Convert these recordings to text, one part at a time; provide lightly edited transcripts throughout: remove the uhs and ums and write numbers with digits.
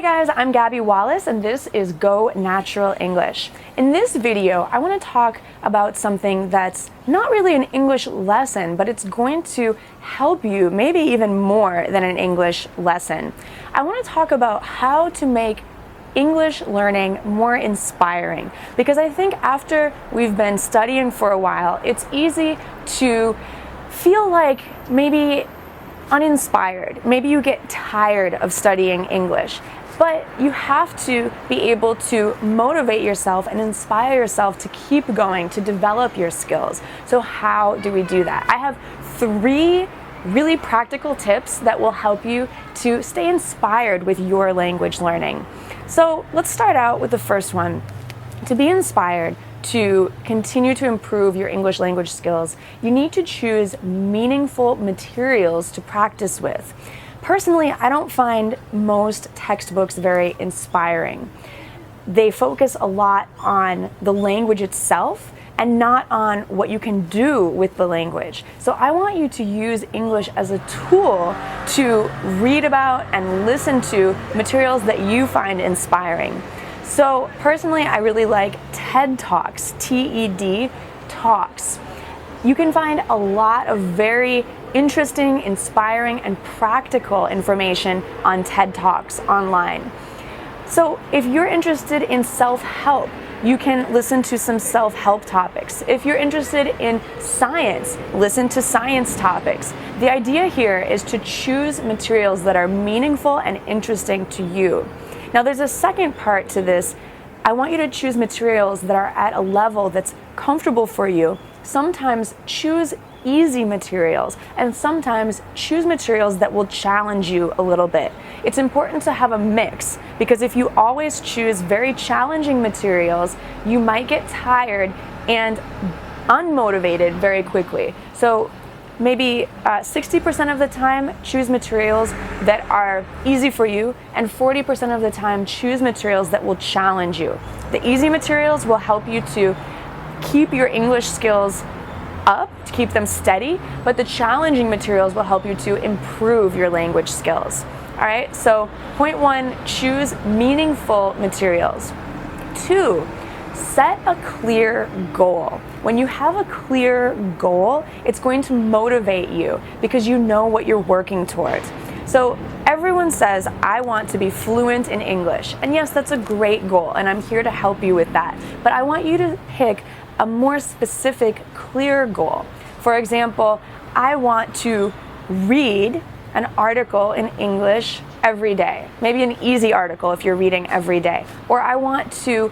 guys, I'm Gabby Wallace and this is Go Natural English. In this video, I want to talk about something that's not really an English lesson, but it's going to help you maybe even more than an English lesson. I want to talk about how to make English learning more inspiring, because I think after we've been studying for a while, it's easy to feel like maybe uninspired. Maybe you get tired of studying English, but you have to be able to motivate yourself and inspire yourself to keep going, to develop your skills. So how do we do that? I have 3 really practical tips that will help you to stay inspired with your language learning. So let's start out with the first one. To be inspired, to continue to improve your English language skills, you need to choose meaningful materials to practice with. Personally, I don't find most textbooks very inspiring. They focus a lot on the language itself and not on what you can do with the language. So I want you to use English as a tool to read about and listen to materials that you find inspiring. So personally, I really like TED Talks, TED Talks. You can find a lot of very interesting, inspiring, and practical information on TED Talks online. So if you're interested in self-help, you can listen to some self-help topics. If you're interested in science, listen to science topics. The idea here is to choose materials that are meaningful and interesting to you. Now there's a second part to this. I want you to choose materials that are at a level that's comfortable for you. Sometimes choose easy materials, and sometimes choose materials that will challenge you a little bit. It's important to have a mix, because if you always choose very challenging materials, you might get tired and unmotivated very quickly. So maybe 60% of the time, choose materials that are easy for you, and 40% of the time, choose materials that will challenge you. The easy materials will help you to keep your English skills up, to keep them steady, but the challenging materials will help you to improve your language skills. All right, so point 1, choose meaningful materials. 2, set a clear goal. When you have a clear goal, it's going to motivate you because you know what you're working towards. So everyone says, I want to be fluent in English. And yes, that's a great goal, and I'm here to help you with that. But I want you to pick a more specific, clear goal. For example, I want to read an article in English every day. Maybe an easy article if you're reading every day. Or I want to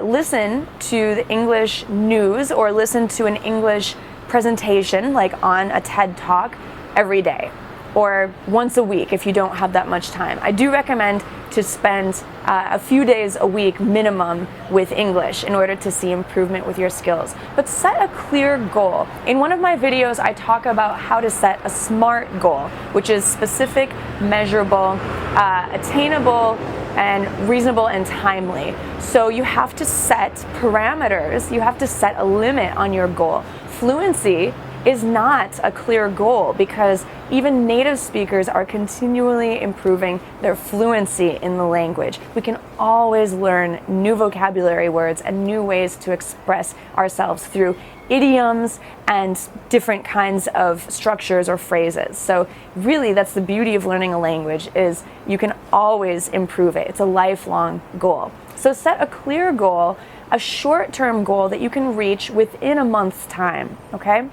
listen to the English news or listen to an English presentation like on a TED Talk every day, or once a week if you don't have that much time. I do recommend to spend a few days a week minimum with English in order to see improvement with your skills. But set a clear goal. In one of my videos, I talk about how to set a SMART goal, which is specific, measurable, attainable, and reasonable and timely. So you have to set parameters, you have to set a limit on your goal. Fluency is not a clear goal because even native speakers are continually improving their fluency in the language. We can always learn new vocabulary words and new ways to express ourselves through idioms and different kinds of structures or phrases. So really, that's the beauty of learning a language, is you can always improve it. It's a lifelong goal. So set a clear goal, a short-term goal that you can reach within a month's time, okay?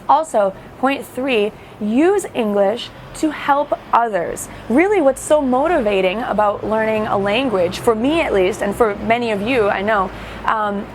Also, point 3, use English to help others. Really, what's so motivating about learning a language, for me at least, and for many of you, I know,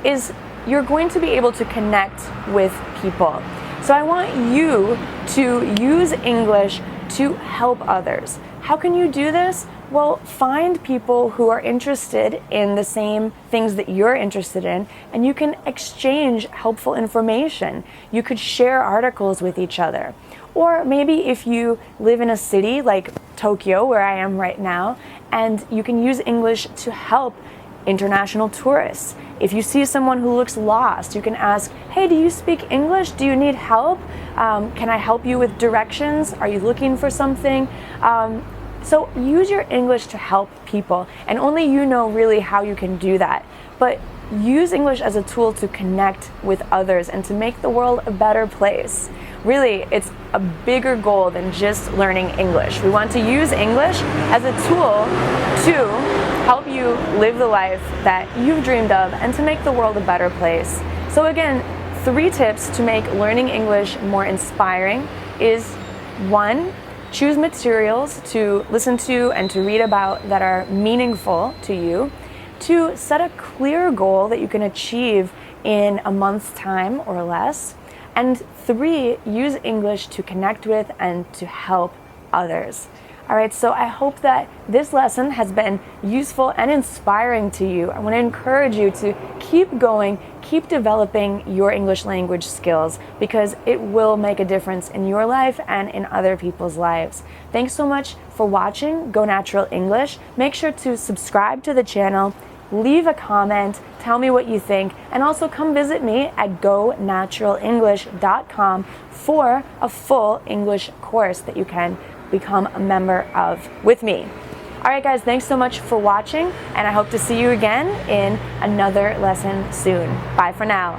is you're going to be able to connect with people. So I want you to use English to help others. How can you do this? Well, find people who are interested in the same things that you're interested in, and you can exchange helpful information. You could share articles with each other. Or maybe if you live in a city like Tokyo, where I am right now, and you can use English to help international tourists. If you see someone who looks lost, you can ask, hey, do you speak English? Do you need help? Can I help you with directions? Are you looking for something? So use your English to help people, and only you know really how you can do that. But use English as a tool to connect with others and to make the world a better place. Really, it's a bigger goal than just learning English. We want to use English as a tool to help you live the life that you've dreamed of and to make the world a better place. So again, 3 tips to make learning English more inspiring is 1, choose materials to listen to and to read about that are meaningful to you. 2, set a clear goal that you can achieve in a month's time or less. And 3, use English to connect with and to help others. All right, so I hope that this lesson has been useful and inspiring to you. I want to encourage you to keep going, keep developing your English language skills, because it will make a difference in your life and in other people's lives. Thanks so much for watching Go Natural English. Make sure to subscribe to the channel, leave a comment, tell me what you think, and also come visit me at gonaturalenglish.com for a full English course that you can become a member of with me. All right, guys, thanks so much for watching, and I hope to see you again in another lesson soon. Bye for now.